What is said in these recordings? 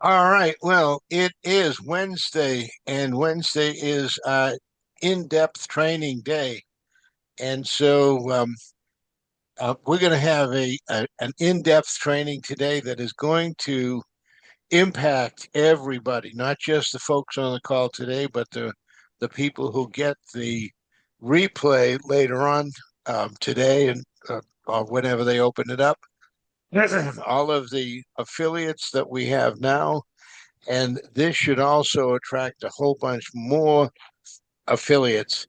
All right. Well, it is Wednesday, and Wednesday is in-depth training day. And so we're going to have an in-depth training today that is going to impact everybody, not just the folks on the call today, but the people who get the replay later on today and or whenever they open it up. All of the affiliates that we have now. And this should also attract a whole bunch more affiliates.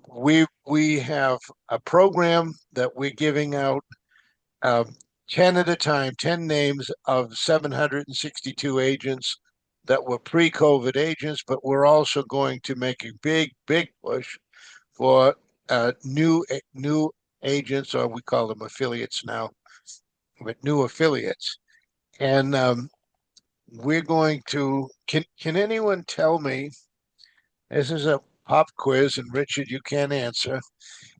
We have a program that we're giving out 10 at a time, 10 names of 762 agents that were pre-COVID agents, but we're also going to make a big push for new agents, or we call them affiliates now, but new affiliates. And we're going to, can anyone tell me, this is a pop quiz, and Richard, you can't answer.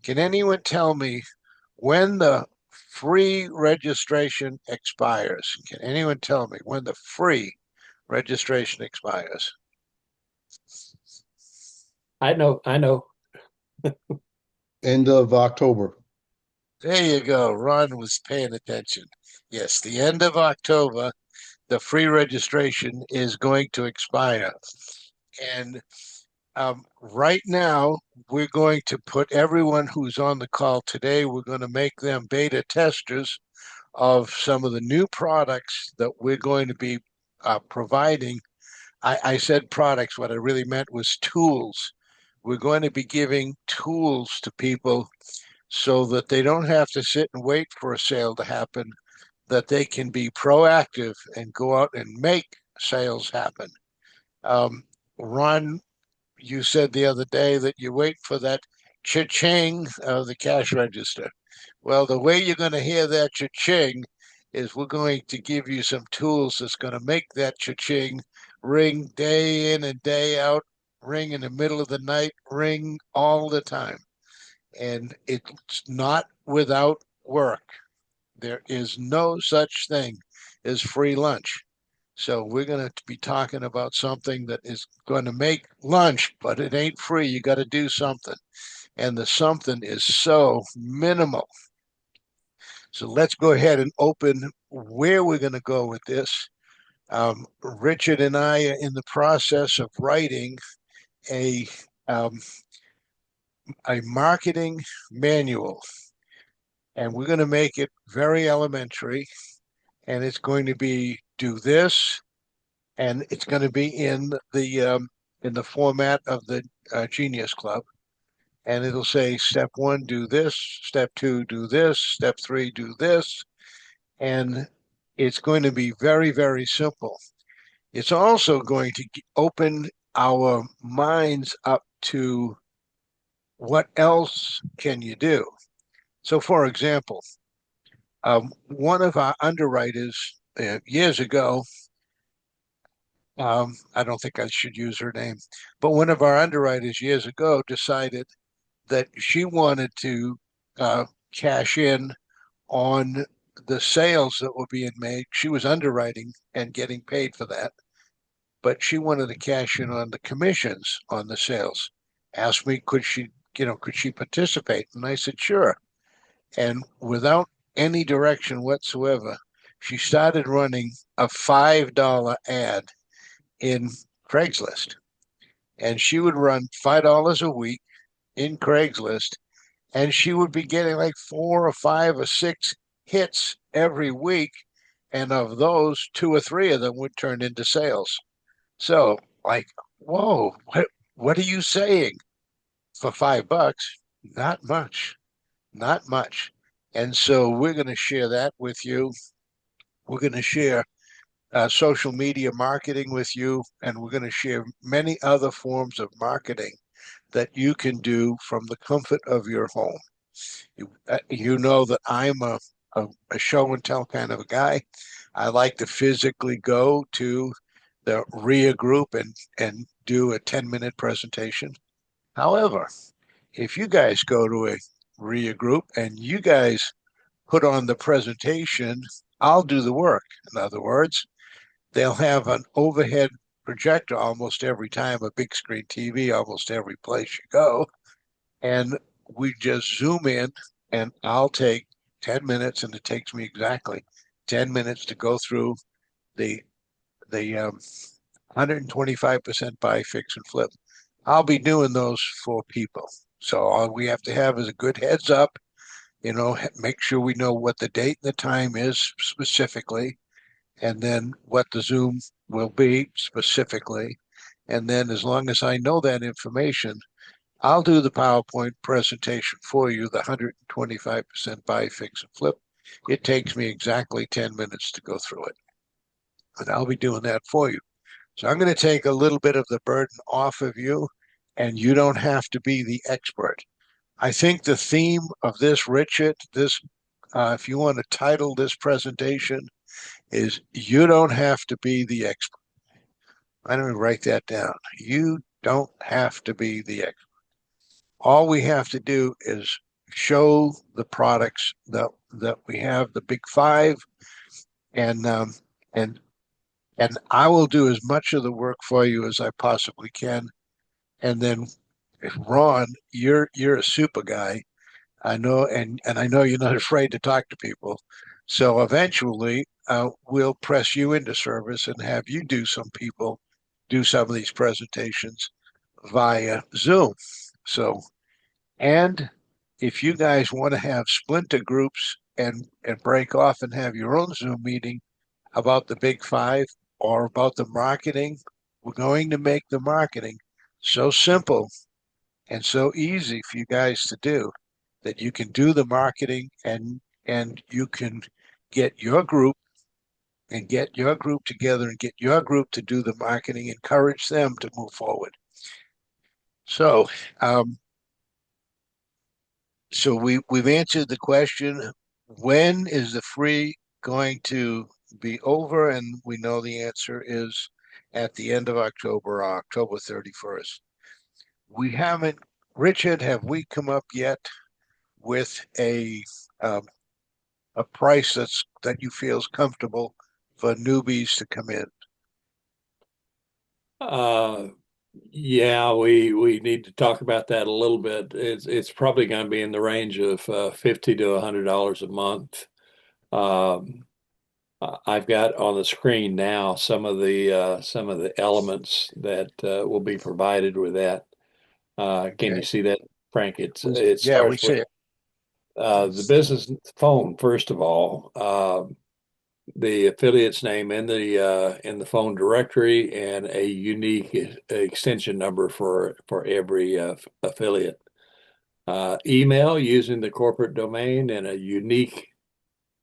Can anyone tell me when the free registration expires? Can anyone tell me when the free registration expires? I know. End of October. There you go. Ron was paying attention. Yes, the end of October, the free registration is going to expire. And right now, we're going to put everyone who's on the call today, we're going to make them beta testers of some of the new products that we're going to be providing. I said products, what I really meant was tools. We're going to be giving tools to people so that they don't have to sit and wait for a sale to happen, that they can be proactive and go out and make sales happen. Um, Ron, you said the other day that you wait for that cha-ching of the cash register. Well, the way you're going to hear that cha-ching is we're going to give you some tools that's going to make that cha-ching ring day in and day out, ring in the middle of the night, ring all the time. And it's not without work. There is no such thing as free lunch. So we're going to be talking about something that is going to make lunch, but it ain't free. You got to do something. And the something is so minimal. So let's go ahead and open where we're going to go with this. Richard and I are in the process of writing a um, a marketing manual, and we're going to make it very elementary. And it's going to be do this, and it's going to be in the format of the Genius Club. And it'll say step one, do this, step two, do this, step three, do this. And it's going to be very simple. It's also going to open our minds up to what else can you do. So, for example, one of our underwriters years ago, I don't think I should use her name, but one of our underwriters years ago decided that she wanted to uh, cash in on the sales that were being made. She was underwriting and getting paid for that, but she wanted to cash in on the commissions on the sales. Asked me, could she participate? And I said, sure. And without any direction whatsoever, she started running a $5 ad in Craigslist. And she would run $5 a week in Craigslist, and she would be getting like four or five or six hits every week. And of those, two or three of them would turn into sales. So, like, whoa, what are you saying? For $5? Not much, not much. And so we're going to share that with you. We're going to share social media marketing with you, and we're going to share many other forms of marketing that you can do from the comfort of your home. You know that I'm a show and tell kind of a guy. I like to physically go to the RIA group and do a 10-minute presentation. However, if you guys go to a RIA group and you guys put on the presentation, I'll do the work. In other words, they'll have an overhead projector almost every time, a big screen TV almost every place you go. And we just zoom in, and I'll take 10 minutes, and it takes me exactly 10 minutes to go through the 125% buy, fix, and flip. I'll be doing those for people. So all we have to have is a good heads up, make sure we know what the date and the time is specifically, and then what the Zoom will be specifically. And then as long as I know that information, I'll do the PowerPoint presentation for you, the 125% buy, fix, and flip. It takes me exactly 10 minutes to go through it. And I'll be doing that for you. So I'm going to take a little bit of the burden off of you, and you don't have to be the expert. I think the theme of this, Richard, if you want to title this presentation, is you don't have to be the expert. I'm going to write that down. You don't have to be the expert. All we have to do is show the products that we have, the big five, and I will do as much of the work for you as I possibly can. And then, Ron, you're a super guy. I know, and I know you're not afraid to talk to people. So eventually, we'll press you into service and have you do some of these presentations via Zoom. So, and if you guys want to have splinter groups and break off and have your own Zoom meeting about the big five or about the marketing, we're going to make the marketing so simple and so easy for you guys to do that you can do the marketing and you can get your group together and get your group to do the marketing, encourage them to move forward. So, we've answered the question, when is the free going to be over? And we know the answer is at the end of October, October 31st. We haven't, Richard, have we come up yet with a price that you feel is comfortable for newbies to come in? Yeah, we need to talk about that a little bit. It's probably going to be in the range of $50 to $100 a month. I've got on the screen now some of the elements that will be provided with that. Can you see that, Frank? It Yeah, we starts see with it. the business phone, first of all, the affiliate's name in the phone directory, and a unique extension number for every affiliate. Email using the corporate domain and a unique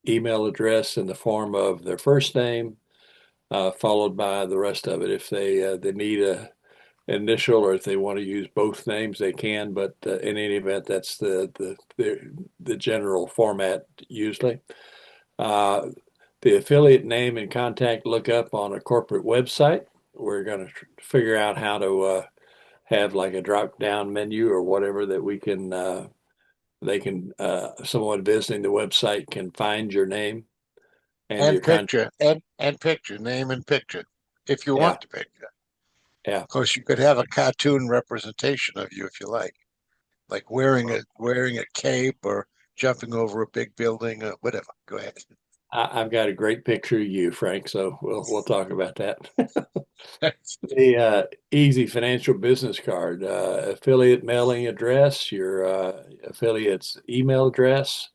email address in the form of their first name, followed by the rest of it. If they need a initial, or if they want to use both names, they can. But in any event, that's the general format usually. The affiliate name and contact lookup on a corporate website. We're going to figure out how to have like a drop down menu or whatever that we can someone visiting the website can find your name and your And contact. picture, and picture, name and picture, if you Yeah, want the picture. yeah. Of course, you could have a cartoon representation of you if you like wearing a cape or jumping over a big building or whatever. Go ahead. I've got a great picture of you, Frank. So we'll talk about that. The easy financial business card, affiliate mailing address, your affiliate's email address,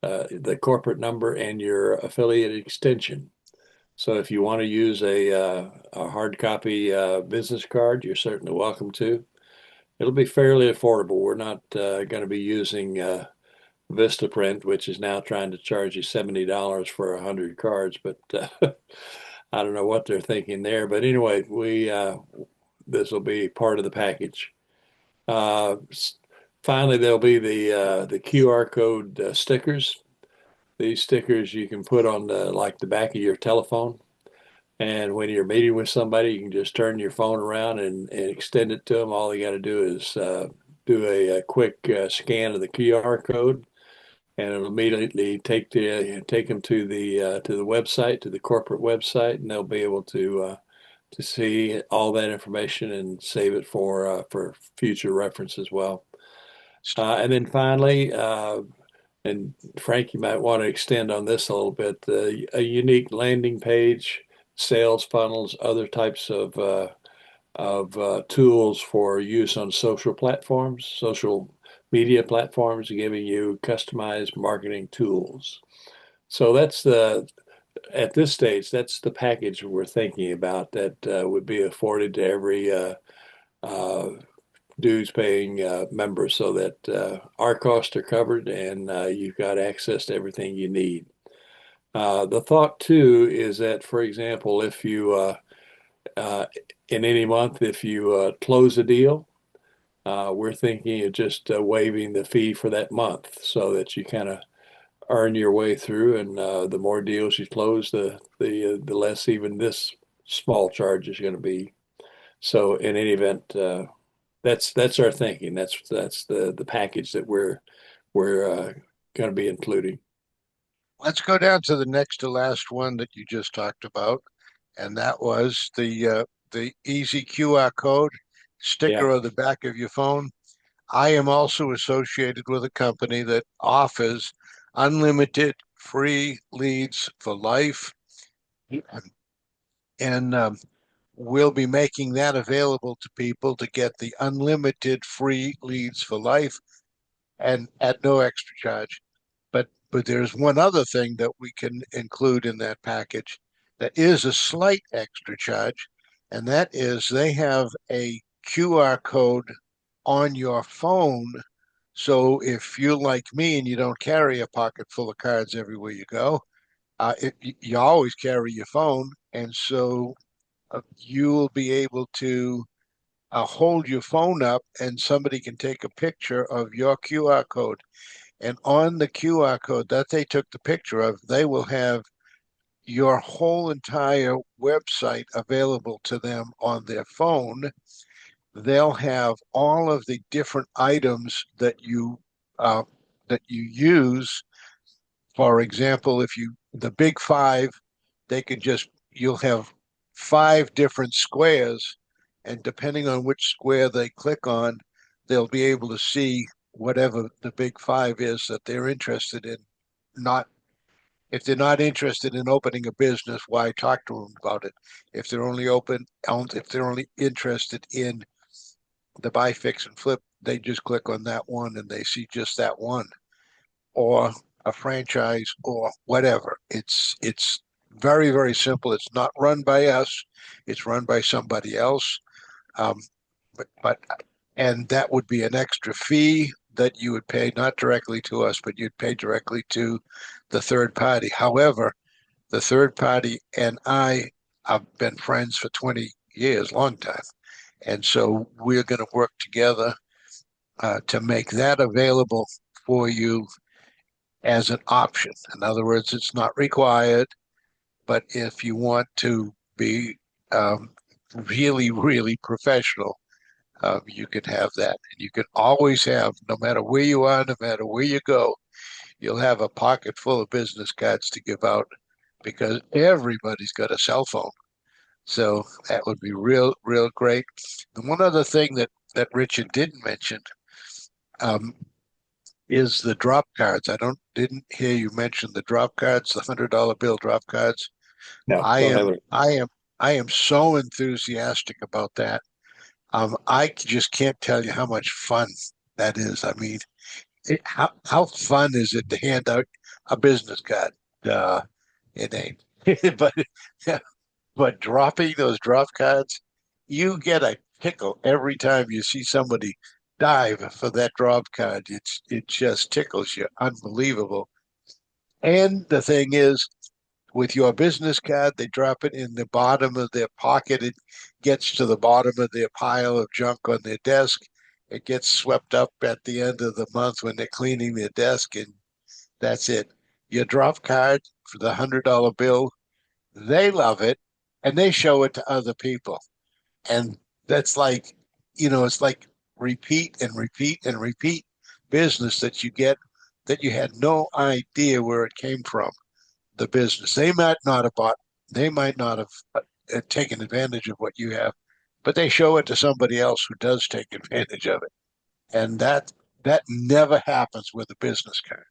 the corporate number, and your affiliate extension. So if you want to use a hard copy business card, you're certainly welcome to. It'll be fairly affordable. We're not going to be using Vistaprint, which is now trying to charge you $70 for 100 cards, but I don't know what they're thinking there. But anyway, this will be part of the package. Uh, Finally, there'll be the QR code stickers. These stickers you can put on the back of your telephone. And when you're meeting with somebody, you can just turn your phone around and extend it to them. All you got to do is do a quick scan of the QR code. and it'll immediately take them to the website, to the corporate website, and they'll be able to see all that information and save it for future reference as well. And then finally, and Frank, you might want to extend on this a little bit, a unique landing page, sales funnels, other types of tools for use on social media platforms, giving you customized marketing tools. So at this stage, that's the package we're thinking about that would be afforded to every uh, dues paying member, so that our costs are covered and you've got access to everything you need. The thought too is that, for example, if you uh, in any month, if you close a deal, we're thinking of just waiving the fee for that month, so that you kind of earn your way through, and the more deals you close, the less even this small charge is going to be. So in any event, that's our thinking. That's the package that we're going to be including. Let's go down to the next to last one that you just talked about, and that was the easy QR code Yeah. sticker on the back of your phone. I am also associated with a company that offers unlimited free leads for life, and we'll be making that available to people to get the unlimited free leads for life and at no extra charge. But there's one other thing that we can include in that package that is a slight extra charge, and that is they have a QR code on your phone. So if you're like me and you don't carry a pocket full of cards everywhere you go, you always carry your phone, and so you'll be able to hold your phone up and somebody can take a picture of your QR code. And on the QR code that they took the picture of, they will have your whole entire website available to them on their phone. They'll have all of the different items uh, that you use. For example, if you the big five, they can just you'll have five different squares, and depending on which square they click on, they'll be able to see whatever the big five is that they're interested in. Not if they're not interested in opening a business, why talk to them about it? If they're only interested in the buy, fix, and flip, they just click on that one and they see just that one, or a franchise or whatever. It's very, very simple. It's not run by us. It's run by somebody else. Um, but and that would be an extra fee that you would pay not directly to us, but you'd pay directly to the third party. However, the third party and I have been friends for 20 years, long time. And so we're going to work together to make that available for you as an option. In other words, it's not required, but if you want to be um, really, really professional, you can have that. And you can always have, no matter where you are, no matter where you go, you'll have a pocket full of business cards to give out because everybody's got a cell phone. So that would be real, real great. The one other thing that Richard didn't mention um, is the drop cards. Didn't hear you mention the drop cards, the $100 bill drop cards. No, I don't have am it. I am I am so enthusiastic about that. I just can't tell you how much fun that is. I mean, how fun is it to hand out a business card? It ain't. but but dropping those drop cards, you get a tickle every time you see somebody dive for that drop card. It just tickles you. Unbelievable. And the thing is, with your business card, they drop it in the bottom of their pocket. It gets to the bottom of their pile of junk on their desk. It gets swept up at the end of the month when they're cleaning their desk, and that's it. Your drop card for the $100 bill, they love it, and they show it to other people. And that's like, it's like repeat and repeat and repeat business that you get that you had no idea where it came from, the business. They might not have taken advantage of what you have, but they show it to somebody else who does take advantage of it. And that never happens with a business card.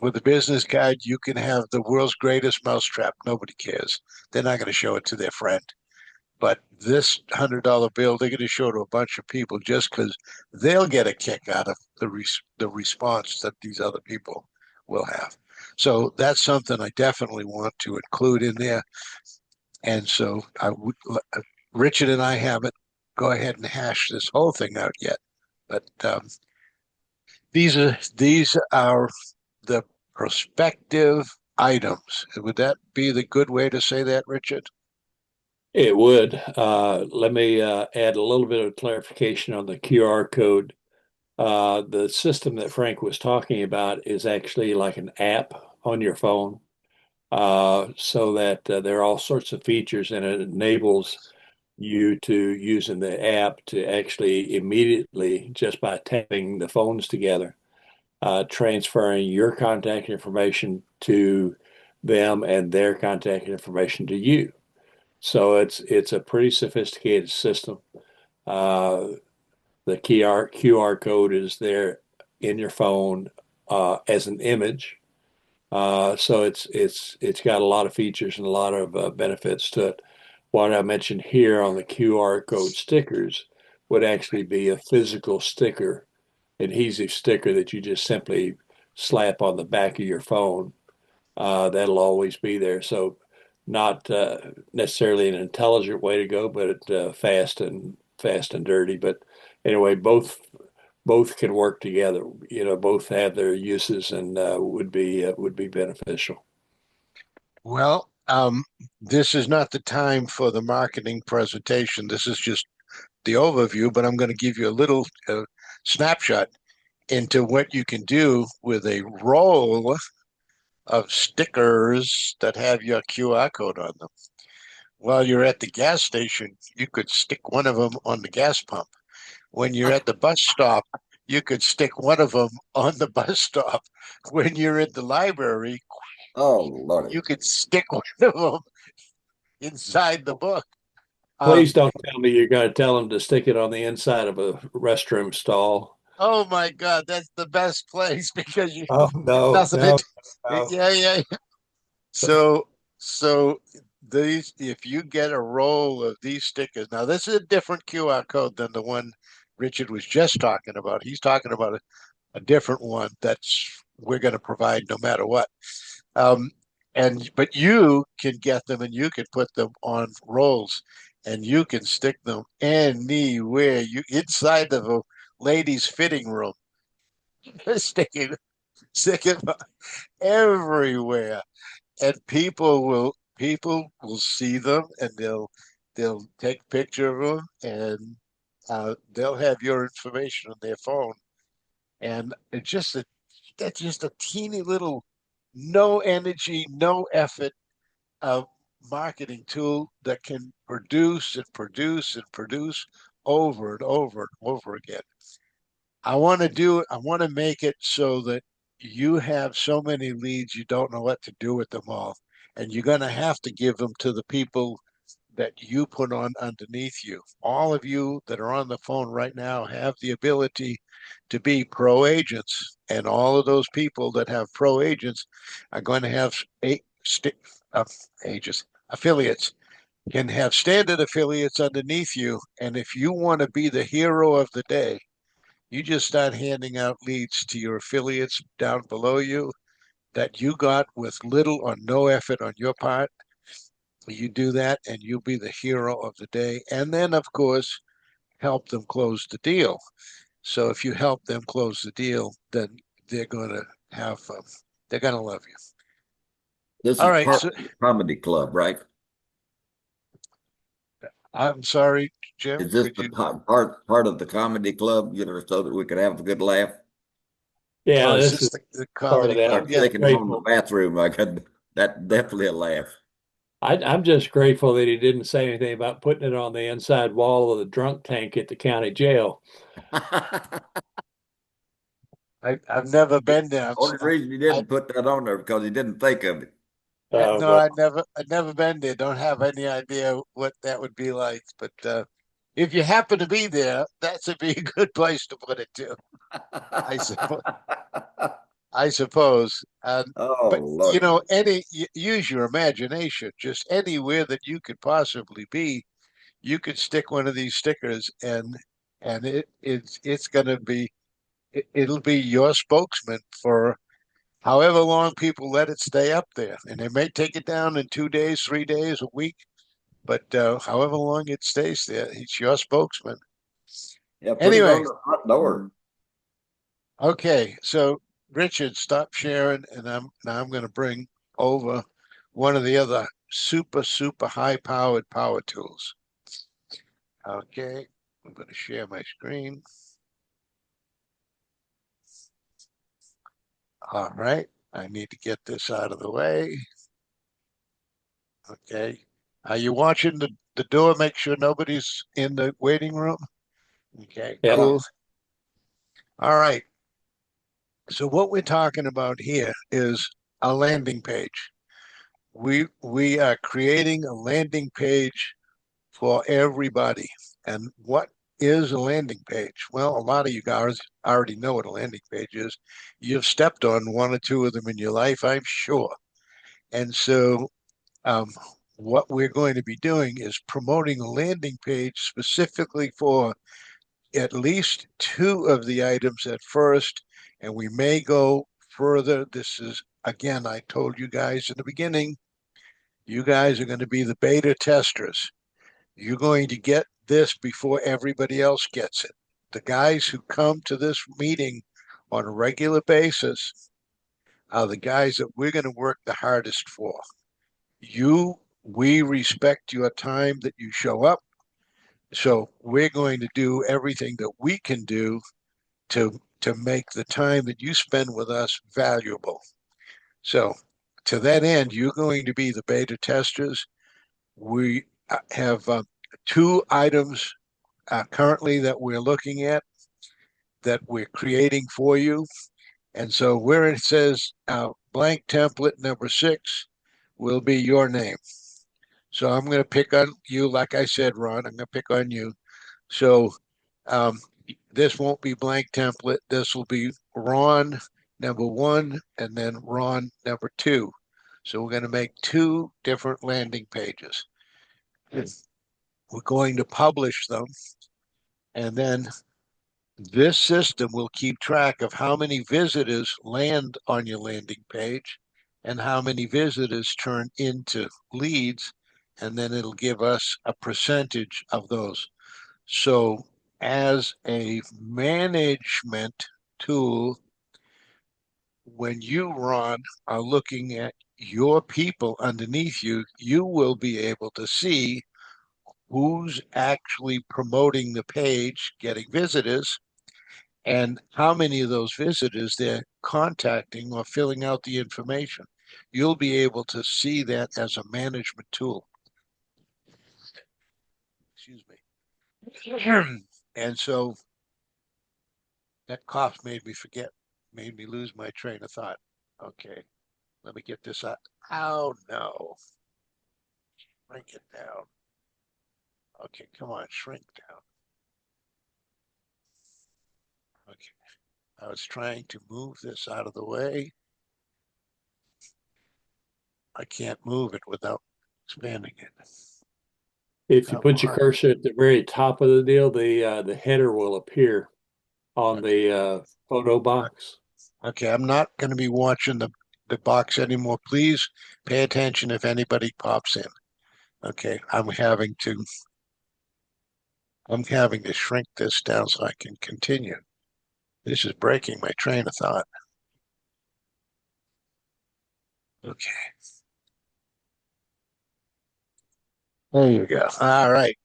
With a business card, you can have the world's greatest mousetrap. Nobody cares. They're not going to show it to their friend. But this $100 bill, they're going to show to a bunch of people just because they'll get a kick out of the response that these other people will have. So that's something I definitely want to include in there. And so Richard and I haven't go ahead and hash this whole thing out yet, but these are the prospective items. Would that be the good way to say that, Richard? It would. Let me add a little bit of clarification on the QR code. The system that Frank was talking about is actually like an app on your phone, so that there are all sorts of features, and it enables you to using the app to actually immediately, just by tapping the phones together, transferring your contact information to them and their contact information to you. So it's a pretty sophisticated system. Uh, the QR code is there in your phone as an image. So it's got a lot of features and a lot of benefits to it. What I mentioned here on the QR code stickers would actually be a physical sticker, adhesive sticker that you just simply slap on the back of your phone. That'll always be there. So not necessarily an intelligent way to go, but fast and dirty. But anyway, both can work together. You know, both have their uses and would be beneficial. Well, this is not the time for the marketing presentation. This is just the overview, but I'm going to give you a little snapshot into what you can do with a roll of stickers that have your QR code on them. While you're at the gas station, you could stick one of them on the gas pump. When you're at the bus stop, you could stick one of them on the bus stop. When you're at the library, Oh, Lordy. you could stick one of them inside the book. Please don't tell me you're going to tell them to stick it on the inside of a restroom stall. Oh my God, that's the best place because you Oh no, nothing. no, no. Yeah. So these, if you get a roll of these stickers, now this is a different QR code than the one Richard was just talking about. He's talking about a different one that's we're going to provide no matter what. Um, but you can get them and you can put them on rolls and you can stick them anywhere you inside of a ladies' fitting room. Stick it everywhere, and people will see them and they'll take a picture of them and they'll have your information on their phone, and that's just a teeny little, no energy, no effort uh, marketing tool that can produce and produce and produce over and over and over again. I want to make it so that you have so many leads, you don't know what to do with them all. And you're going to have to give them to the people that you put on underneath you. All of you that are on the phone right now have the ability to be pro agents. And all of those people that have pro agents are going to have agents, affiliates, can have standard affiliates underneath you. And if you want to be the hero of the day, you just start handing out leads to your affiliates down below you that you got with little or no effort on your part. You do that and you'll be the hero of the day. And then, of course, help them close the deal. So if you help them close the deal, then they're going to have, they're going to love you. This All is right. part So of the comedy club, right? I'm sorry, Jim. Is this Could the you? part of the comedy club, you know, so that we could have a good laugh? Yeah, Oh, is this this is the part of comedy that. club? I'm Start Yeah. just taking home the grateful. bathroom. I got that definitely a laugh. I'm just grateful that he didn't say anything about putting it on the inside wall of the drunk tank at the county jail. I've never been there. Only reason he I, didn't put that on there because he didn't think of it. no, Well, I've never been there. Don't have any idea what that would be like. But if you happen to be there, that's a be a good place to put it too. I suppose. I suppose. Oh, But you Lord. know, use your imagination. Just anywhere that you could possibly be, you could stick one of these stickers, and it's going to be it'll be your spokesman for however long people let it stay up there, and they may take it down in 2 days, 3 days, a week, but however long it stays there, it's your spokesman. Yeah, put it Anyway, on the front door. okay, so Richard, stop sharing, and I'm going to bring over one of the other super high-powered power tools. Okay, I'm going to share my screen. All right, I need to get this out of the way. Okay, are you watching the door? Make sure nobody's in the waiting room. Okay, yeah. cool. All right. So what we're talking about here is a landing page. We are creating a landing page for everybody. And what is a landing page? Well, a lot of you guys already know what a landing page is. You've stepped on one or two of them in your life, I'm sure. And so um, what we're going to be doing is promoting a landing page specifically for at least two of the items at first, and we may go further. This is, again, I told you guys in the beginning, you guys are going to be the beta testers. You're going to get this before everybody else gets it. The guys who come to this meeting on a regular basis are the guys that we're going to work the hardest for. We respect your time that you show up. So we're going to do everything that we can do to make the time that you spend with us valuable. So to that end, you're going to be the beta testers. We have two items currently that we're looking at that we're creating for you. And so where it says blank template number 6 will be your name. So I'm going to pick on you, like I said, Ron, I'm going to pick on you. So um, this won't be blank template. This will be Ron number 1 and then Ron number 2. So we're going to make two different landing pages. We're going to publish them, and then this system will keep track of how many visitors land on your landing page and how many visitors turn into leads, and then it'll give us a percentage of those. So as a management tool, when you, Ron, are looking at your people underneath you, you will be able to see who's actually promoting the page, getting visitors, and how many of those visitors they're contacting or filling out the information. You'll be able to see that as a management tool. Excuse me. And so that cough made me lose my train of thought. Okay, let me get this out. Oh no, shrink it down. Okay, come on, shrink down. Okay, I was trying to move this out of the way. I can't move it without expanding it. If you Come put your on. cursor at the very top of the deal, the header will appear on the photo box. Okay, I'm not going to be watching the box anymore. Please pay attention if anybody pops in. Okay, I'm having to shrink this down so I can continue. This is breaking my train of thought. Okay, there you go. All right,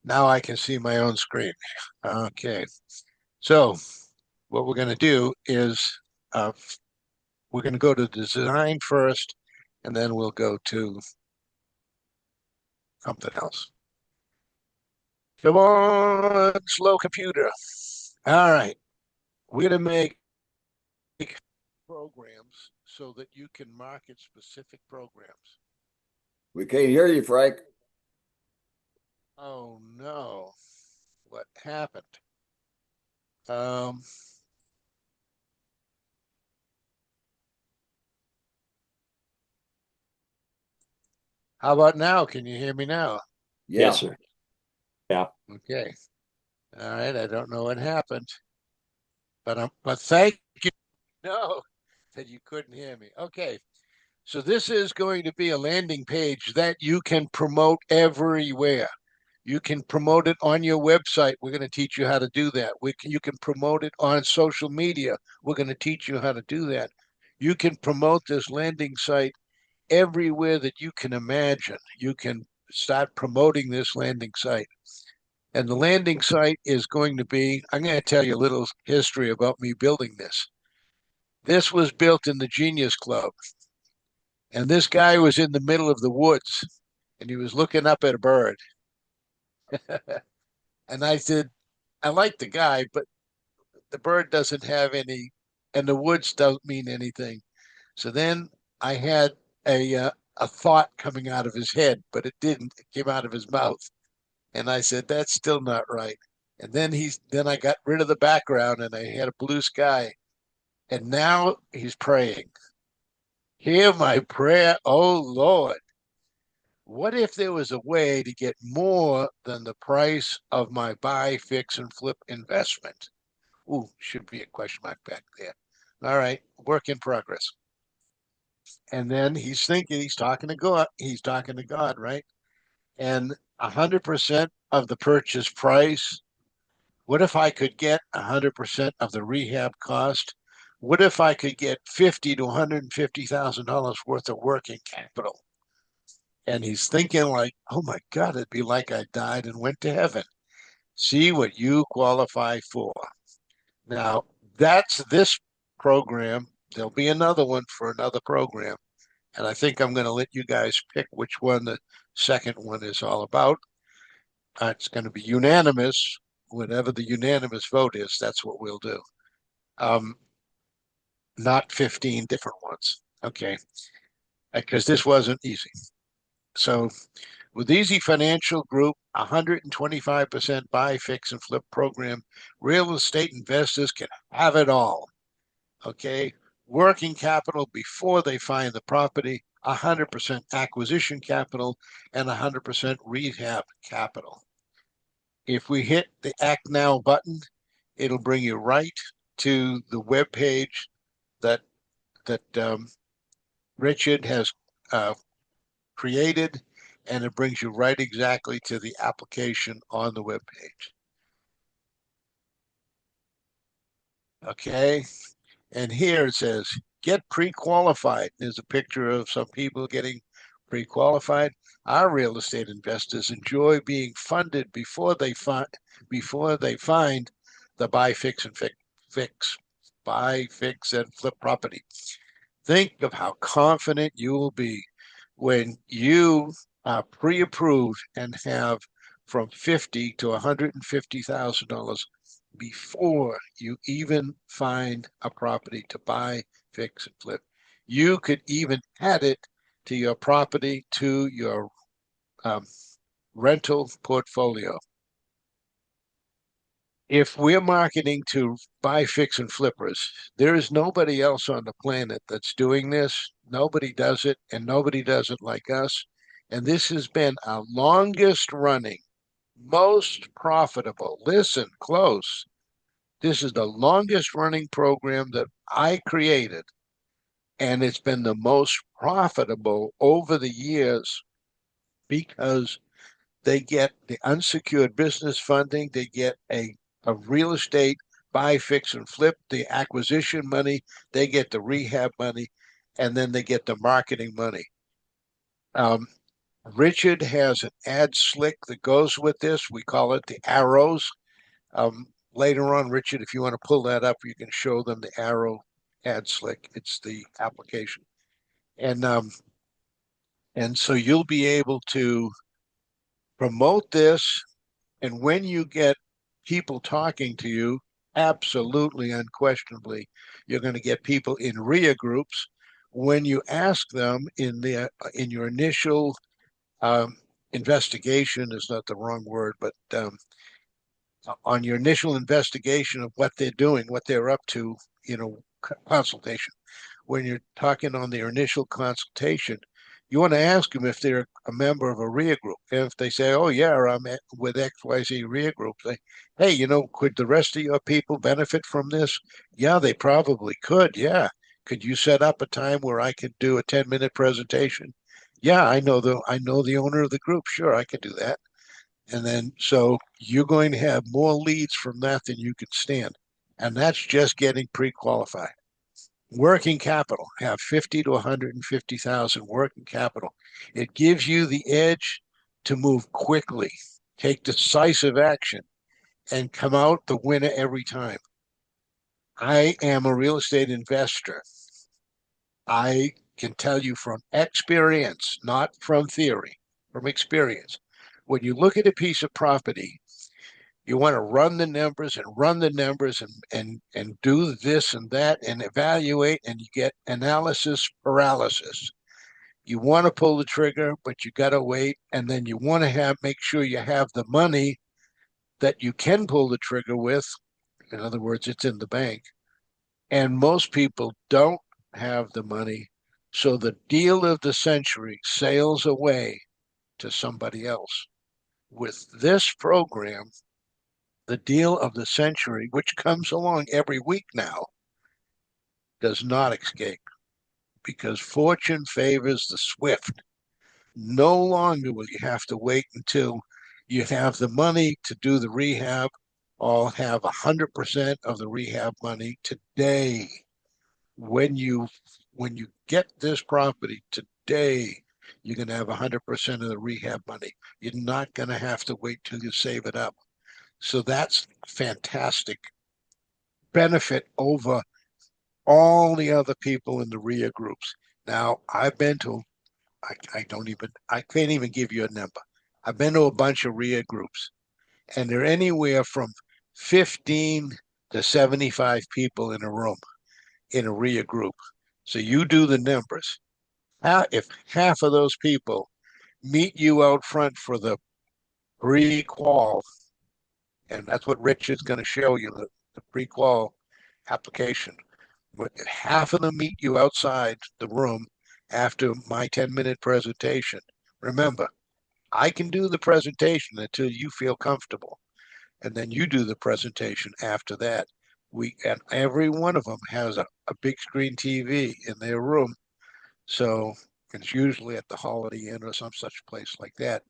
now I can see my own screen. Okay, so what we're going to do is uh, we're going to go to design first, and then we'll go to something else. Come on, slow computer. All right, we're going to make programs so that you can market specific programs. We can't hear you, Frank. Oh no, what happened? Um, how about now? Can you hear me now? Yes, Yeah. sir. Yeah. Okay. All right. I don't know what happened, but thank you. No, that you couldn't hear me. Okay. So this is going to be a landing page that you can promote everywhere. You can promote it on your website. We're going to teach you how to do that. You can promote it on social media. We're going to teach you how to do that. You can promote this landing site everywhere that you can imagine. You can start promoting this landing site. And the landing site is going to be, I'm going to tell you a little history about me building this. This was built in the Genius Club. And this guy was in the middle of the woods and he was looking up at a bird. And I said, I like the guy, but the bird doesn't have any, and the woods don't mean anything. So then I had a thought coming out of his head, but it didn't. It came out of his mouth. And I said, that's still not right. And then I got rid of the background and I had a blue sky. And now he's praying. Hear my prayer, oh Lord. What if there was a way to get more than the price of my buy, fix, and flip investment? Ooh, should be a question mark back there. All right, work in progress. And then he's thinking, he's talking to God. He's talking to God, right? And 100% of the purchase price. What if I could get 100% of the rehab cost? What if I could get $50 to $150,000 worth of working capital? And he's thinking like, oh my God, it'd be like I died and went to heaven. See what you qualify for. Now, that's this program. There'll be another one for another program. And I think I'm going to let you guys pick which one the second one is all about. It's going to be unanimous. Whatever the unanimous vote is, that's what we'll do. Um, not 15 different ones. Okay. Because this wasn't easy. So with Easy Financial Group, 125% buy, fix, and flip program, real estate investors can have it all. Okay. Working capital before they find the property, 100% acquisition capital, and 100% rehab capital. If we hit the Act Now button, it'll bring you right to the web page that Richard has created, and it brings you right exactly to the application on the web page. Okay, and here it says get pre-qualified. There's a picture of some people getting pre-qualified. Our real estate investors enjoy being funded before they find the buy, fix, and flip property. Think of how confident you will be when you are pre-approved and have from $50,000 to $150,000 before you even find a property to buy, fix, and flip. You could even add it to your property, to your rental portfolio. If we're marketing to buy, fix, and flippers, there is nobody else on the planet that's doing this. Nobody does it, and nobody does it like us. And this has been our longest running, most profitable. Listen close. This is the longest running program that I created, and it's been the most profitable over the years because they get the unsecured business funding, they get a real estate buy, fix, and flip, the acquisition money, they get the rehab money, and then they get the marketing money. Richard has an ad slick that goes with this. We call it the arrows. Later on, Richard, if you want to pull that up, you can show them the arrow ad slick. It's the application. And so you'll be able to promote this. And when you get people talking to you, absolutely, unquestionably, you're going to get people in RIA groups when you ask them in your initial um, investigation is not the wrong word, but on your initial investigation of what they're doing, what they're up to, consultation. When you're talking on their initial consultation, you want to ask them if they're a member of a RIA group. And if they say, "Oh yeah, I'm with XYZ RIA group," say, "Hey, could the rest of your people benefit from this?" Yeah, they probably could. Yeah. Could you set up a time where I could do a 10-minute presentation? Yeah, I know the owner of the group. Sure, I could do that. And then so you're going to have more leads from that than you can stand. And that's just getting pre-qualified. Working capital, have 50 to 150,000 working capital. It gives you the edge to move quickly, take decisive action, and come out the winner every time. I am a real estate investor. I can tell you from experience, not from theory, from experience. When you look at a piece of property, you want to run the numbers and run the numbers and do this and that and evaluate, and you get analysis paralysis. You want to pull the trigger, but you got to wait, and then you want to make sure you have the money that you can pull the trigger with. In other words, it's in the bank. And most people don't have the money, so the deal of the century sails away to somebody else. With this program, the deal of the century, which comes along every week now, does not escape because fortune favors the swift. No longer will you have to wait until you have the money to do the rehab. I'll have 100% of the rehab money today. When you get this property today, you're going to have 100% of the rehab money. You're not going to have to wait till you save it up. So that's fantastic benefit over all the other people in the RIA groups. Now, I've been to, I can't even give you a number. I've been to a bunch of RIA groups, and they're anywhere from 15 to 75 people in a room in a RIA group. So you do the numbers. If half of those people meet you out front for the pre-qual, and that's what Rich is going to show you, the pre-qual application. Half of them meet you outside the room after my 10-minute presentation. Remember, I can do the presentation until you feel comfortable, and then you do the presentation after that. And every one of them has a big screen TV in their room, so it's usually at the Holiday Inn or some such place like that.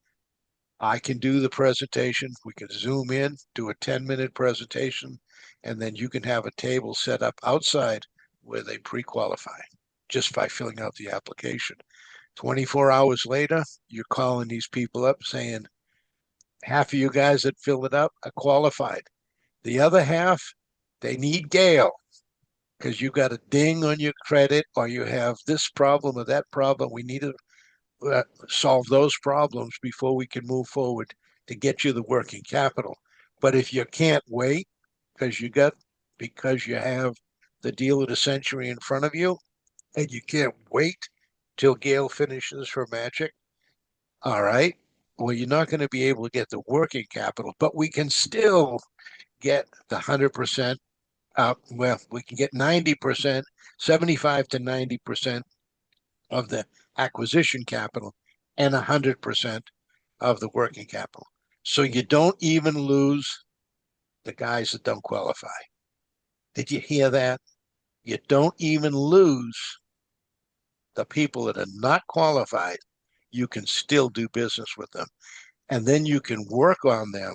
I can do the presentation. We can zoom in, do a 10-minute presentation, and then you can have a table set up outside where they pre-qualify just by filling out the application. 24 hours later, you're calling these people up saying, half of you guys that fill it up are qualified. The other half, they need Gail because you got a ding on your credit or you have this problem or that problem. We need to solve those problems before we can move forward to get you the working capital. But if you can't wait because you have the deal of the century in front of you and you can't wait till Gail finishes her magic, all right, well, you're not going to be able to get the working capital, but we can still get the 100%. Well, we can get 90%, 75 to 90% of the acquisition capital and 100% of the working capital. So you don't even lose the guys that don't qualify. Did you hear that? You don't even lose the people that are not qualified. You can still do business with them. And then you can work on them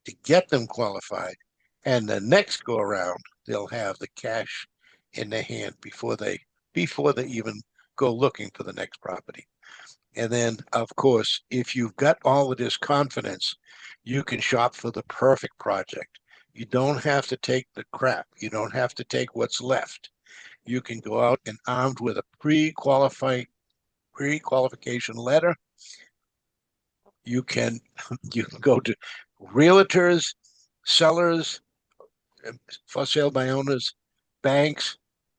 to get them qualified. And the next go around, they'll have the cash in their hand before they even go looking for the next property. And then, of course, if you've got all of this confidence, you can shop for the perfect project. You don't have to take the crap. You don't have to take what's left. You can go out and armed with a pre-qualification letter. You can go to realtors, sellers, for sale by owners, banks,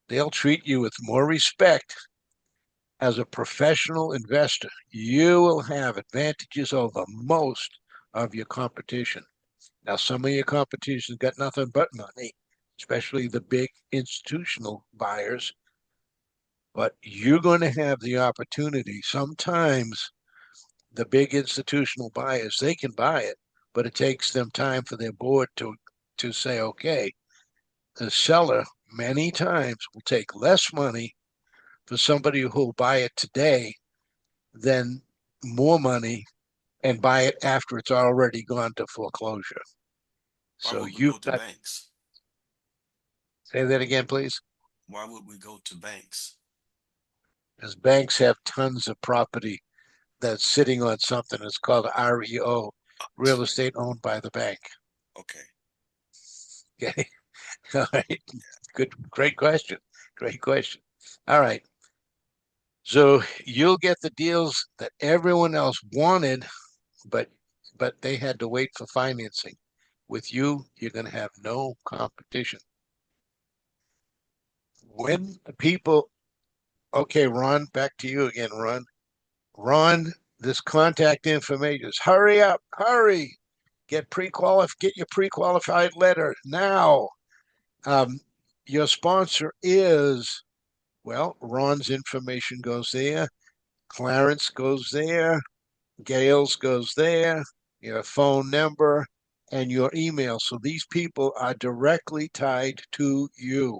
they'll treat you with more respect as a professional investor. You will have advantages over most of your competition. Now, some of your competition's got nothing but money, especially the big institutional buyers, but you're going to have the opportunity. Sometimes the big institutional buyers, they can buy it, but it takes them time for their board to say, okay, the seller many times will take less money for somebody who'll buy it today than more money and buy it after it's already gone to foreclosure. Why So would we you've go to got, banks? say that again, please. Why would we go to banks? Because banks have tons of property that's sitting on something that's called REO, real estate owned by the bank. Okay. Okay. All right. Good. Great question. Great question. All right. So you'll get the deals that everyone else wanted, but they had to wait for financing. With you, you're going to have no competition. When people, okay, Ron, back to you again, Ron. Ron, this contact information is hurry up, hurry. Get your pre-qualified letter now. Um, your sponsor is, well, Ron's information goes there, Clarence goes there, Gail's goes there, your phone number, and your email. So these people are directly tied to you.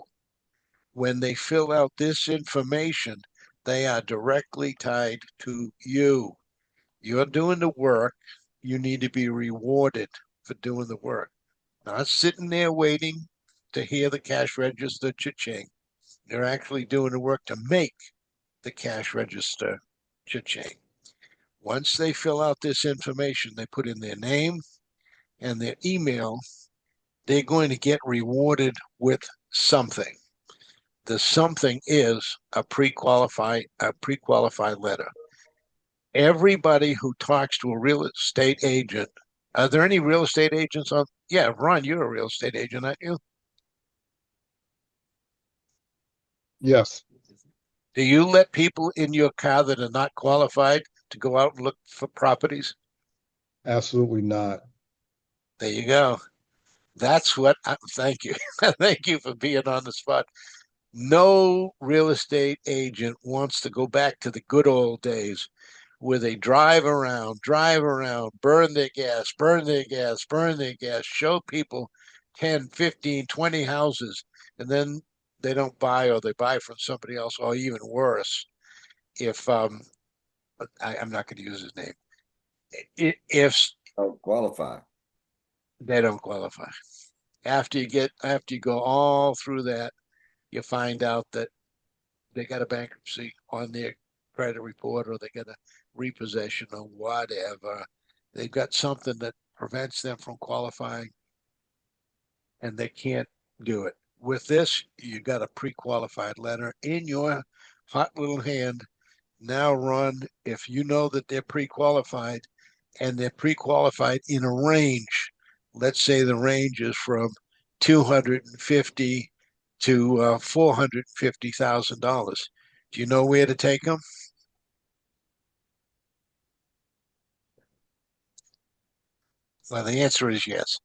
When they fill out this information, they are directly tied to you. You're doing the work. You need to be rewarded for doing the work. Not sitting there waiting to hear the cash register cha-ching. They're actually doing the work to make the cash register cha-ching. Once they fill out this information, they put in their name and their email, they're going to get rewarded with something. The something is a pre-qualified letter. Everybody who talks to a real estate agent, are there any real estate agents on? Yeah, Ron, you're a real estate agent, aren't you? Yes, Do you let people in your car that are not qualified to go out and look for properties? absolutely not. There you go. Thank you. Thank you for being on the spot. No real estate agent wants to go back to the good old days where they drive around, burn their gas, show people 10, 15, 20 houses, and then they don't buy or they buy from somebody else, or even worse, if I'm not going to use his name. If Don't qualify. they don't qualify. After you go all through that, you find out that they got a bankruptcy on their credit report or they got a repossession or whatever. They've got something that prevents them from qualifying and they can't do it. With this, you got a pre-qualified letter in your hot little hand. Now, Ron, if you know that they're pre-qualified and they're pre-qualified in a range, let's say the range is from 250 to $450,000. Do you know where to take them? Well, the answer is yes.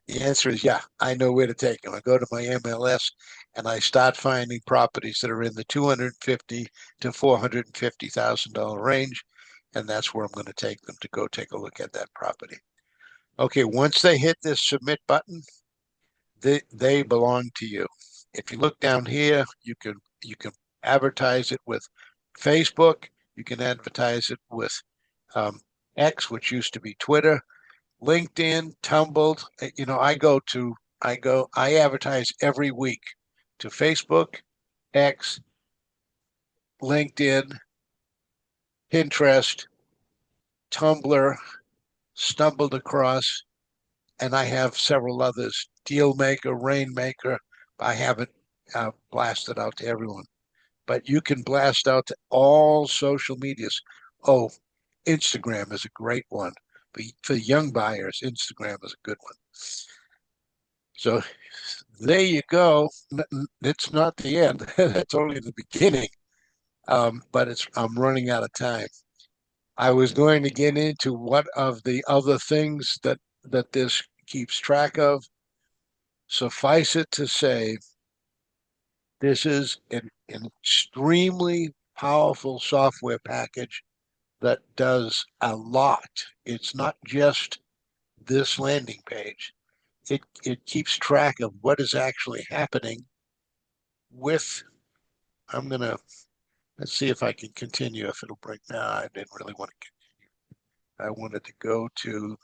The answer is yeah, I know where to take them. I go to my MLS and I start finding properties that are in the 250 to $450,000 range, and that's where I'm going to take them to go take a look at that property. Okay, once they hit this submit button, they belong to you. If you look down here, you can advertise it with Facebook. You can advertise it with X, which used to be Twitter, LinkedIn, Tumbled. You know, I advertise every week to Facebook, X, LinkedIn, Pinterest, Tumblr, stumbled across, and I have several others. Dealmaker, Rainmaker. I haven't blasted out to everyone, but you can blast out to all social medias. Oh, Instagram is a great one. But for young buyers, Instagram is a good one. So there you go. It's not the end. That's only the beginning. But I'm running out of time. I was going to get into what of the other things that this keeps track of. Suffice it to say, this is an extremely powerful software package that does a lot. It's not just this landing page. It keeps track of what is actually happening with. I'm gonna let's see if I can continue. If it'll break. No, I didn't really want to continue. I wanted to go to.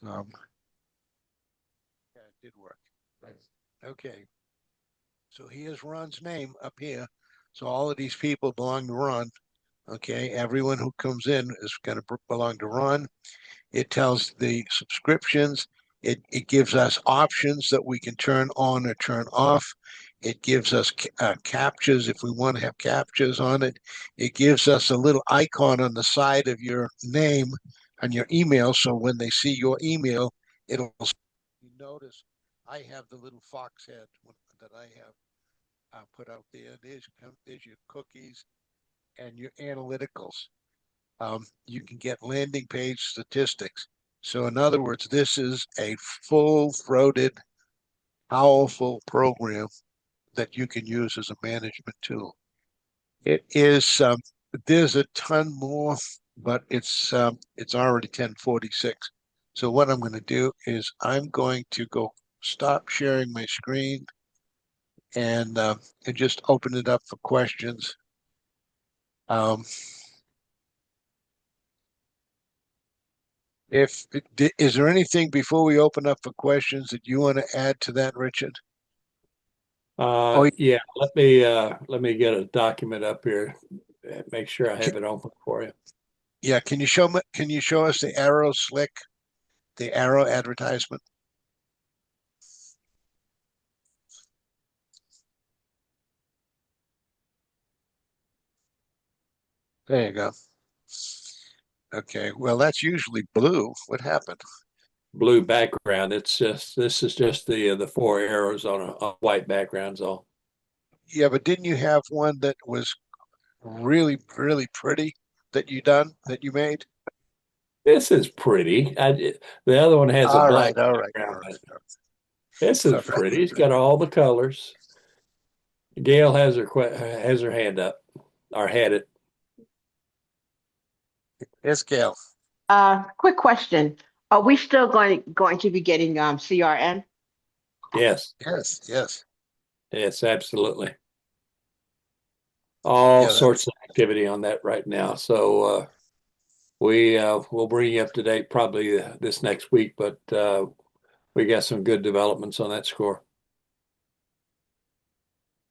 Yeah, it did work. Okay. So here's Ron's name up here. So all of these people belong to Ron. Okay, everyone who comes in is going to belong to Ron. It tells the subscriptions. It gives us options that we can turn on or turn off. It gives us captures if we want to have captures on it. It gives us a little icon on the side of your name on your email. So when they see your email, it'll you notice I have the little fox head that I have put out there. There's your cookies and your analyticals. You can get landing page statistics. So in other words, this is a full-throated, powerful program that you can use as a management tool. It is there's a ton more, but it's already 10:46. So what I'm going to do is I'm going to go stop sharing my screen and just open it up for questions. Is there anything before we open up for questions that you want to add to that, Richard? Yeah, let me get a document up here. Make sure I have it open for you. Yeah, can you show me? Can you show us the Arrow Slick, the Arrow advertisement? There you go. Okay, well, that's usually blue. What happened? Blue background. This is just the four arrows on a white background's all. Yeah, but didn't you have one that was really, really pretty that you made? This is pretty. The other one has a All black right, all right, all background. right. This All is right. pretty. It's got all the colors. Gail has her hand up, or had it. Yes, Gail. Quick question. Are we still going to be getting CRM? Yes, Yes. yes, absolutely. All Yeah, sorts of activity on that right now. So we'll bring you up to date probably this next week, but we got some good developments on that score.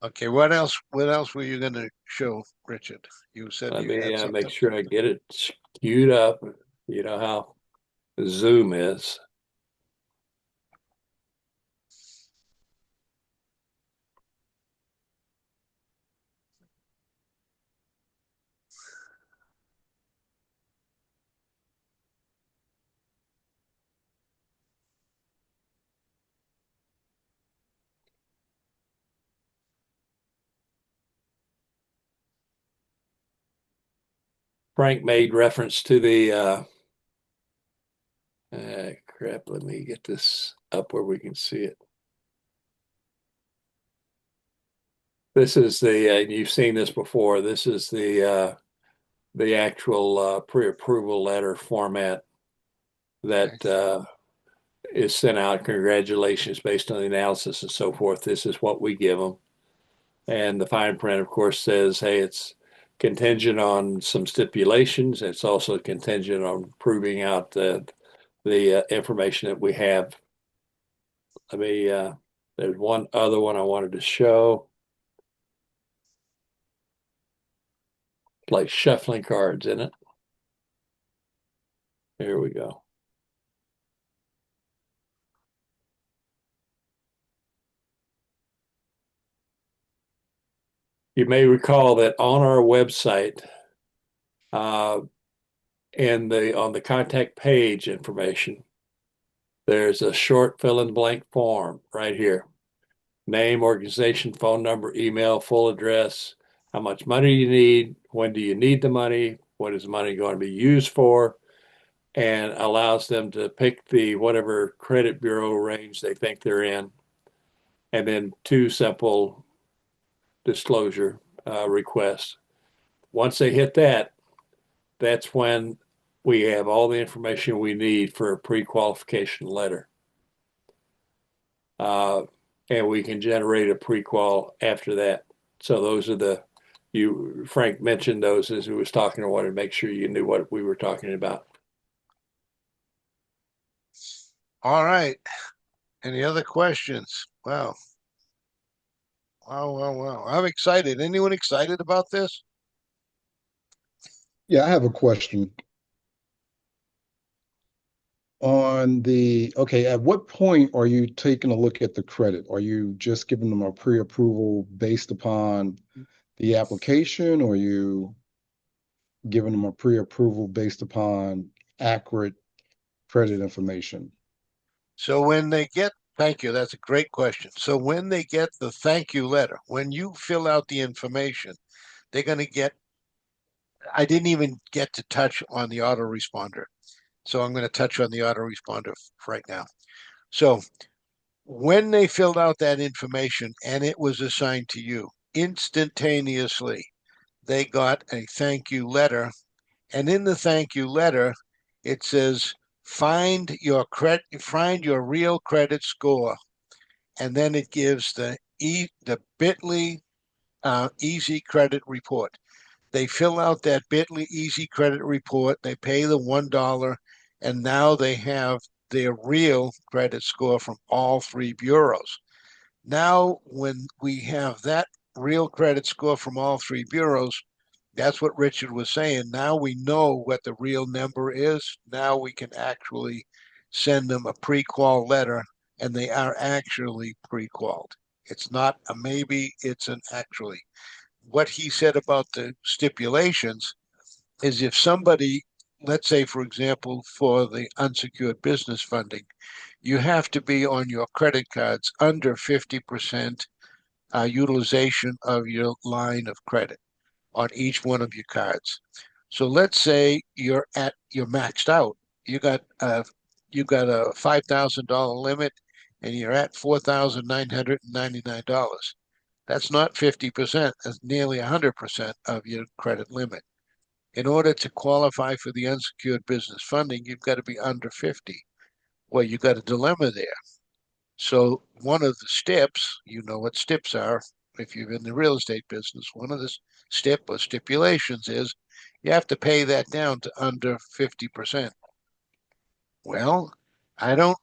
Okay, what else? What else were you going to show, Richard? You said Let you me had something. make sure I get it queued up. You know how Zoom is. Frank made reference to the crap. Let me get this up where we can see it. This is you've seen this before. This is the actual pre-approval letter format that is sent out. Congratulations, based on the analysis and so forth. This is what we give them. And the fine print, of course, says, hey, it's contingent on some stipulations. It's also contingent on proving out the information that we have. Let me, there's one other one I wanted to show. Like shuffling cards in it. Here we go. You may recall that on our website, and on the contact page information, There's a short fill in the blank form right here. Name, organization, phone number, email, full address, how much money you need, when do you need the money, what is the money going to be used for, and allows them to pick the whatever credit bureau range they think they're in. And then 2 simple disclosure requests. Once they hit that, that's when we have all the information we need for a pre-qualification letter. And we can generate a pre-qual after that. So those are Frank mentioned those as he was talking. I wanted to make sure you knew what we were talking about. All right. Any other questions? Wow. Wow. I'm excited. Anyone excited about this? Yeah, I have a question. Okay, at what point are you taking a look at the credit? Are you just giving them a pre-approval based upon the application, or are you giving them a pre-approval based upon accurate credit information? So when they get, thank you, that's a great question. So when they get the thank you letter, when you fill out the information, they're going to get, I didn't even get to touch on the autoresponder. So I'm going to touch on the autoresponder right now. So when they filled out that information and it was assigned to you, instantaneously, they got a thank you letter. And in the thank you letter, it says, find your real credit score. And then it gives the Bitly Easy Credit Report. They fill out that Bitly Easy Credit Report, they pay the $1, and now they have their real credit score from all 3 bureaus. Now, when we have that real credit score from all 3 bureaus, that's what Richard was saying. Now we know what the real number is. Now we can actually send them a pre-qual letter, and they are actually pre-qualled. It's not a maybe, it's an actually. What he said about the stipulations is if somebody, let's say, for example, for the unsecured business funding, you have to be on your credit cards under 50% utilization of your line of credit on each one of your cards. So let's say you're maxed out. You got a $5,000 limit, and you're at $4,999. That's not 50%. That's nearly 100% of your credit limit. In order to qualify for the unsecured business funding, you've got to be under 50. Well, you've got a dilemma there. So one of the steps, you know what steps are if you're in the real estate business, one of the step or stipulations is you have to pay that down to under 50%. Well, I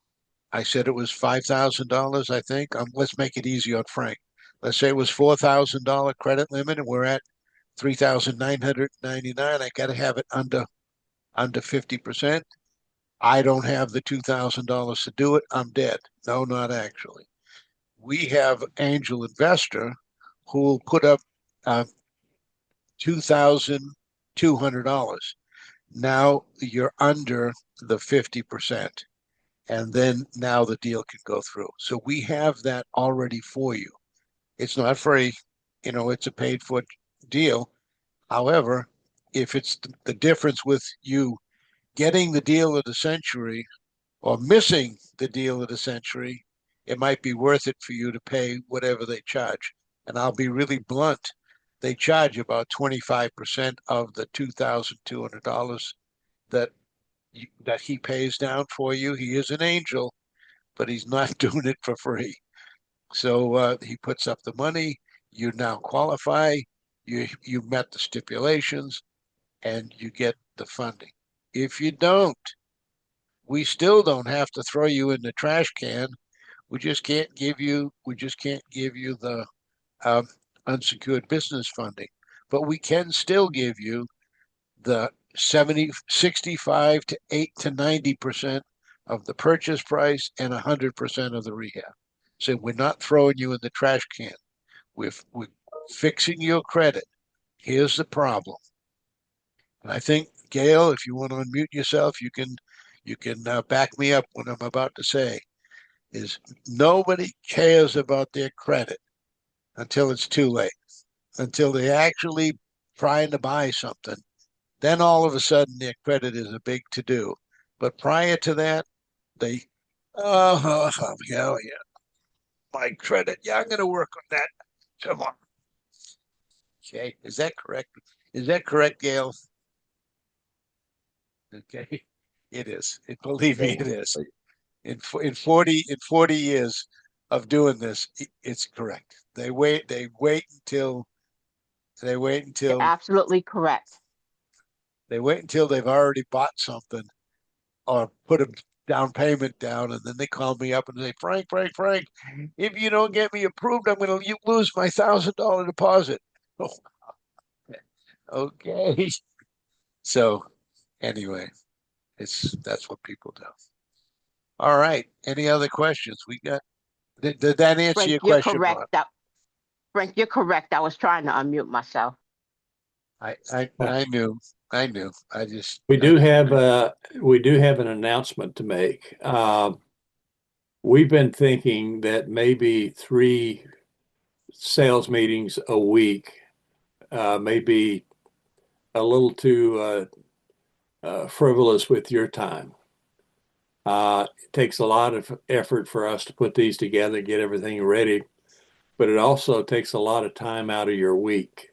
said it was $5,000, I think. Let's make it easy on Frank. Let's say it was $4,000 credit limit and we're at 3,999. I got to have it under 50%. I don't have the $2,000 to do it. I'm dead. No, not actually. We have angel investor who will put up $2,200. Now you're under the 50%. And then now the deal can go through. So we have that already for you. It's not free, it's a paid for deal. However, if it's the difference with you getting the deal of the century or missing the deal of the century, it might be worth it for you to pay whatever they charge. And I'll be really blunt. They charge about 25% of the $2,200 that he pays down for you. He is an angel, but he's not doing it for free. So he puts up the money. You now qualify. You met the stipulations, and you get the funding. If you don't, we still don't have to throw you in the trash can. We just can't give you the unsecured business funding, but we can still give you the 65 to 90% of the purchase price and 100% of the rehab. So we're not throwing you in the trash can. We're fixing your credit. Here's the problem. And I think, Gail, if you want to unmute yourself, you can you can back me up when I'm about to say, is nobody cares about their credit until it's too late, until they're actually trying to buy something. Then all of a sudden their credit is a big to do. But prior to that, they, oh, hell yeah, my credit. Yeah, I'm going to work on that. Come on. Okay, is that correct? Is that correct, Gail? Okay, it is. Believe me, it is. In 40 years of doing this, it's correct. They wait until You're absolutely correct. they wait until they've already bought something or put a down payment down, and then they call me up and say, Frank, if you don't get me approved, I'm going to lose my $1,000 deposit. Okay. So anyway, that's what people do. All right. Any other questions? Did that answer Frank, your you're question, correct. Ron? Frank, you're correct. I was trying to unmute myself. I knew. I just We do have an announcement to make. We've been thinking that maybe 3 sales meetings a week may be a little too frivolous with your time. It takes a lot of effort for us to put these together, get everything ready, but it also takes a lot of time out of your week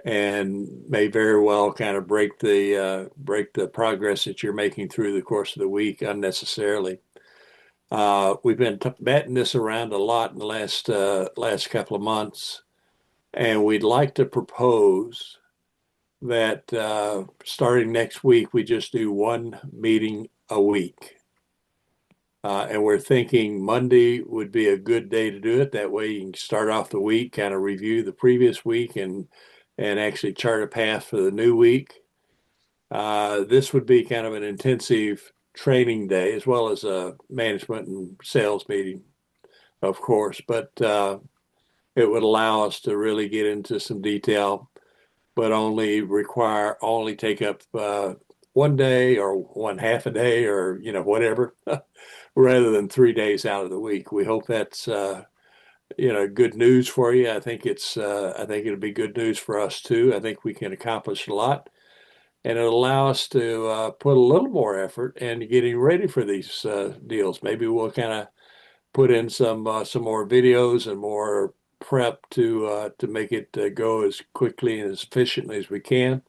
and may very well kind of break the progress that you're making through the course of the week unnecessarily. We've been batting this around a lot in the last couple of months, and we'd like to propose that starting next week, we just do 1 meeting a week. And we're thinking Monday would be a good day to do it. That way you can start off the week, kind of review the previous week and actually chart a path for the new week. This would be kind of an intensive training day as well as a management and sales meeting, of course, but it would allow us to really get into some detail, but only take up 1 day or 1/2 a day or, whatever, rather than 3 days out of the week. We hope that's, good news for you. I think it'll be good news for us too. I think we can accomplish a lot, and it'll allow us to put a little more effort into getting ready for these deals. Maybe we'll kind of put in some more videos and more prep to make it go as quickly and as efficiently as we can.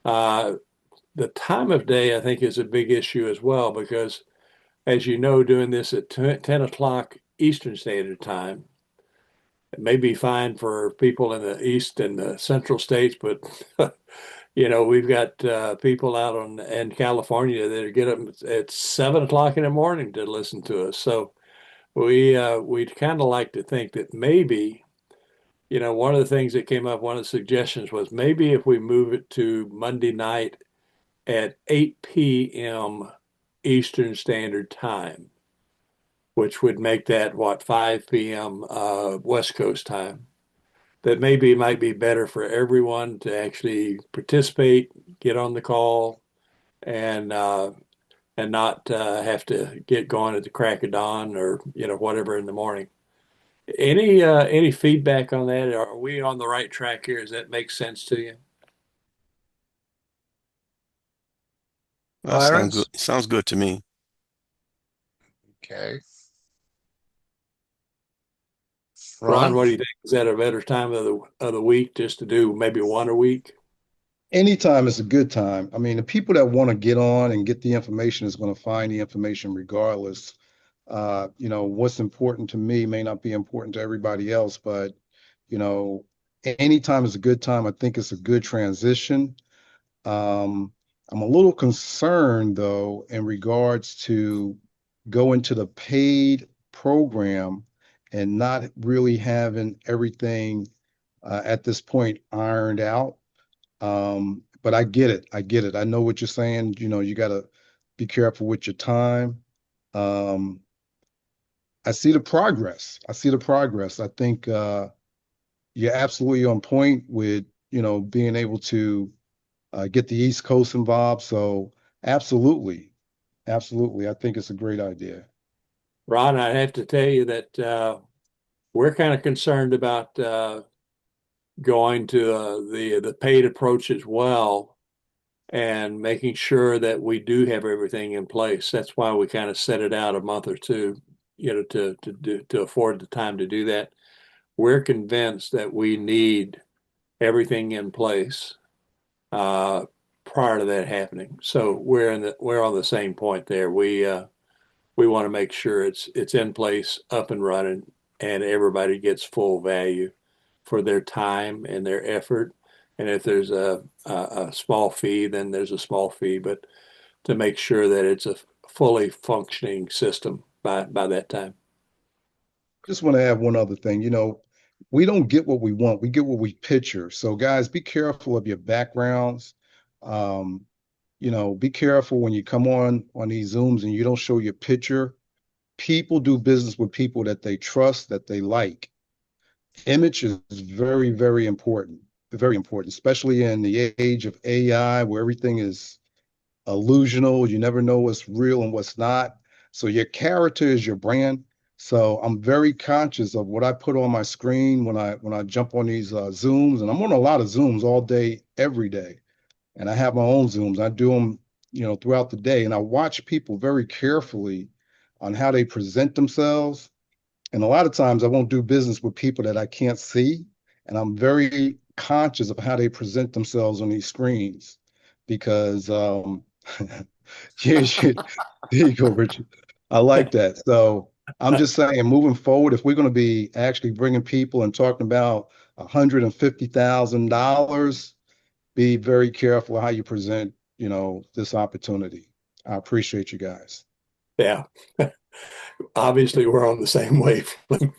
The time of day, I think, is a big issue as well, because as you know, doing this at 10 o'clock Eastern Standard Time, it may be fine for people in the East and the Central States, but we've got people out in California that get up at 7 o'clock in the morning to listen to us. So we'd kind of like to think that maybe, one of the things that came up, one of the suggestions was maybe if we move it to Monday night at 8 p.m. Eastern Standard Time, which would make that 5 p.m. West Coast time. That might be better for everyone to actually participate, get on the call, and not have to get going at the crack of dawn or whatever in the morning. Any feedback on that? Are we on the right track here? Does that make sense to you? That sounds Clarence? good. Sounds good to me. Okay. Ron, what do you think? Is that a better time of the week just to do maybe 1 a week? Anytime is a good time. I mean, the people that want to get on and get the information is going to find the information regardless. What's important to me may not be important to everybody else, but, anytime is a good time. I think it's a good transition. I'm a little concerned, though, in regards to going to the paid program and not really having everything at this point ironed out. But I get it. I know what you're saying. You got to be careful with your time. I see the progress. I think you're absolutely on point with, being able to get the East Coast involved. So absolutely. Absolutely. I think it's a great idea. Ron, I have to tell you that we're kind of concerned about going to the paid approach as well and making sure that we do have everything in place. That's why we kind of set it out a month or two, to afford the time to do that. We're convinced that we need everything in place prior to that happening. So we're on the same point there. We want to make sure it's in place, up and running, and everybody gets full value for their time and their effort. And if there's a small fee, then there's a small fee, but to make sure that it's a fully functioning system by that time. Just want to add one other thing. We don't get what we want. We get what we picture. So guys, be careful of your backgrounds. Be careful when you come on these Zooms and you don't show your picture. People do business with people that they trust, that they like. Image is very, very important, especially in the age of AI where everything is illusional. You never know what's real and what's not. So your character is your brand. So I'm very conscious of what I put on my screen when I jump on these Zooms, and I'm on a lot of Zooms all day, every day. And I have my own Zooms. I do them, throughout the day, and I watch people very carefully on how they present themselves. And a lot of times I won't do business with people that I can't see, and I'm very conscious of how they present themselves on these screens because yeah, there you go, Richard. I like that. So I'm just saying, moving forward, if we're going to be actually bringing people and talking about $150,000, be very careful how you present, this opportunity. I appreciate you guys. Yeah. Obviously, we're on the same wavelength.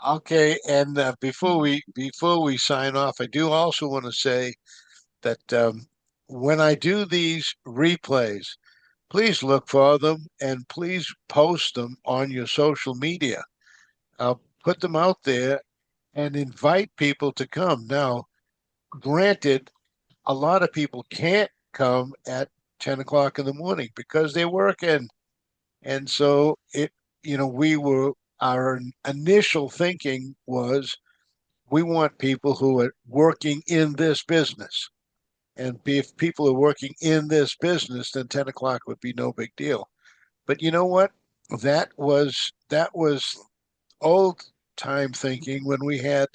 Okay, and before we sign off, I do also want to say that when I do these replays, please look for them and please post them on your social media. Put them out there and invite people to come. Now, granted, a lot of people can't come at 10 o'clock in the morning because they're working. And so our initial thinking was we want people who are working in this business. And if people are working in this business, then 10 o'clock would be no big deal. But you know what? That was old time thinking when we had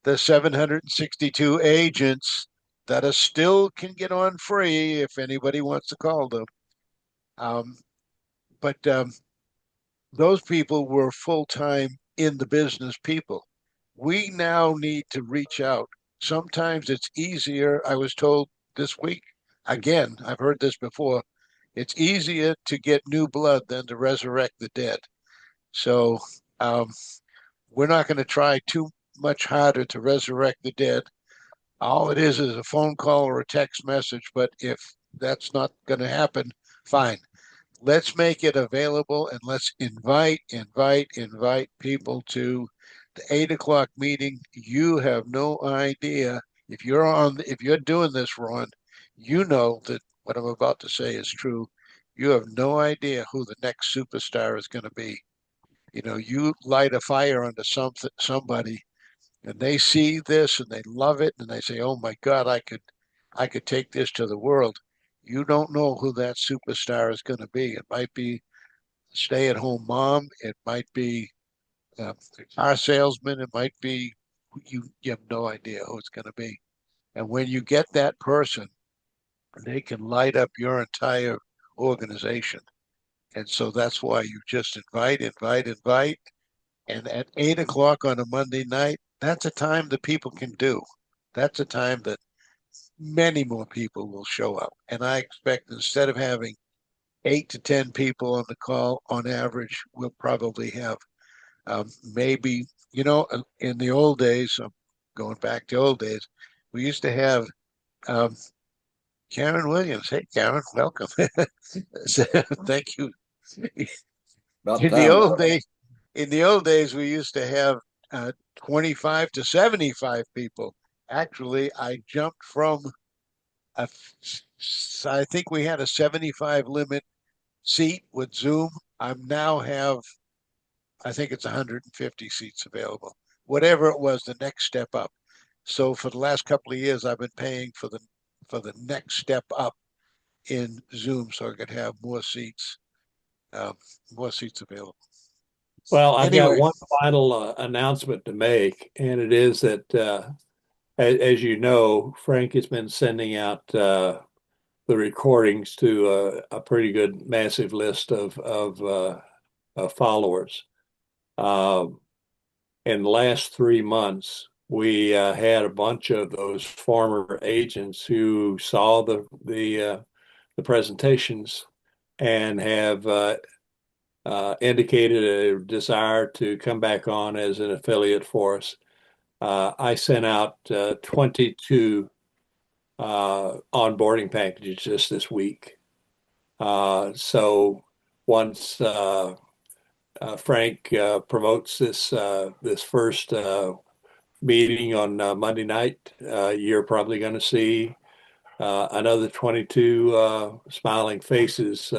the 762 agents that are still can get on free if anybody wants to call them. But those people were full-time in the business people. We now need to reach out. Sometimes it's easier. I was told this week, again, I've heard this before, it's easier to get new blood than to resurrect the dead. So we're not going to try too much harder to resurrect the dead. All it is a phone call or a text message. But if that's not going to happen, fine. Let's make it available and let's invite people to the 8 o'clock meeting. You have no idea if you're doing this, Ron, you know that what I'm about to say is true. You have no idea who the next superstar is going to be. You light a fire under somebody and they see this and they love it and they say, "Oh my God, I could take this to the world." You don't know who that superstar is going to be. It might be a stay-at-home mom. It might be a car salesman. It might be you. You have no idea who it's going to be. And when you get that person, they can light up your entire organization. And so that's why you just invite. And at 8 o'clock on a Monday night, that's a time that people can do. That's a time that many more people will show up. And I expect instead of having 8 to 10 people on the call on average, we'll probably have maybe, in the old days, going back to old days, we used to have Karen Williams. Hey, Karen, welcome. Thank you. About In the time. old days, we used to have 25 to 75 people. Actually, I jumped from I think we had a 75 limit seat with Zoom. I now have, I think it's 150 seats available. Whatever it was, the next step up. So for the last couple of years, I've been paying for the next step up in Zoom, so I could have uh, more seats available. Well, I've got Anyway, one final announcement to make, and it is that, as you know, Frank has been sending out the recordings to a pretty good, massive list of followers. In the last 3 months, we had a bunch of those former agents who saw the presentations and have indicated a desire to come back on as an affiliate for us. I sent out 22 onboarding packages just this week. So once Frank promotes this first meeting on Monday night, you're probably going to see another 22 smiling faces.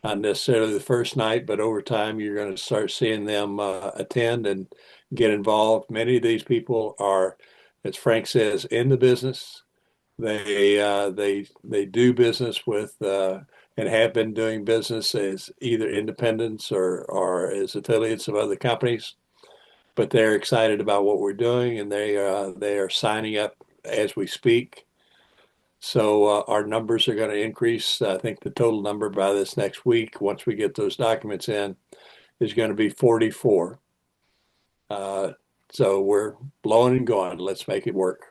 Not necessarily the first night, but over time, you're going to start seeing them attend and get involved. Many of these people are, as Frank says, in the business. They do business with and have been doing business as either independents or as affiliates of other companies. But they're excited about what we're doing, and they are signing up as we speak. So our numbers are going to increase. I think the total number by this next week, once we get those documents in, is going to be 44. So we're blowing and going. Let's make it work.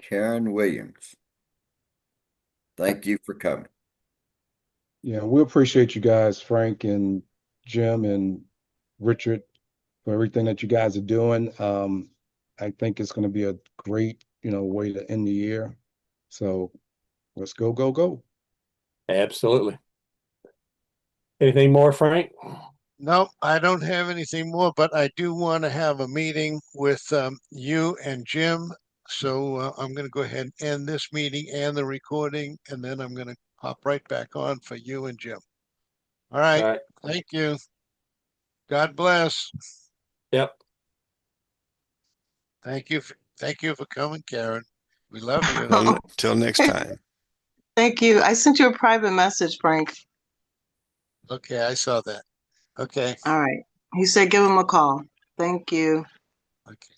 Karen Williams, thank you for coming. Yeah, we appreciate you guys, Frank and Jim and Richard, for everything that you guys are doing. I think it's going to be a great, way to end the year. So let's go, go, go. Absolutely. Anything more, Frank? no, I don't have anything more, but I do want to have a meeting with you and Jim. So I'm going to go ahead and end this meeting and the recording, and then I'm going to hop right back on for you and Jim. All right. All right. Thank you. God bless. Yep. Thank you for coming, Karen. We love you. Till next time. Thank you. I sent you a private message, Frank. Okay, I saw that. Okay. All right. He said give him a call. Thank you. Okay.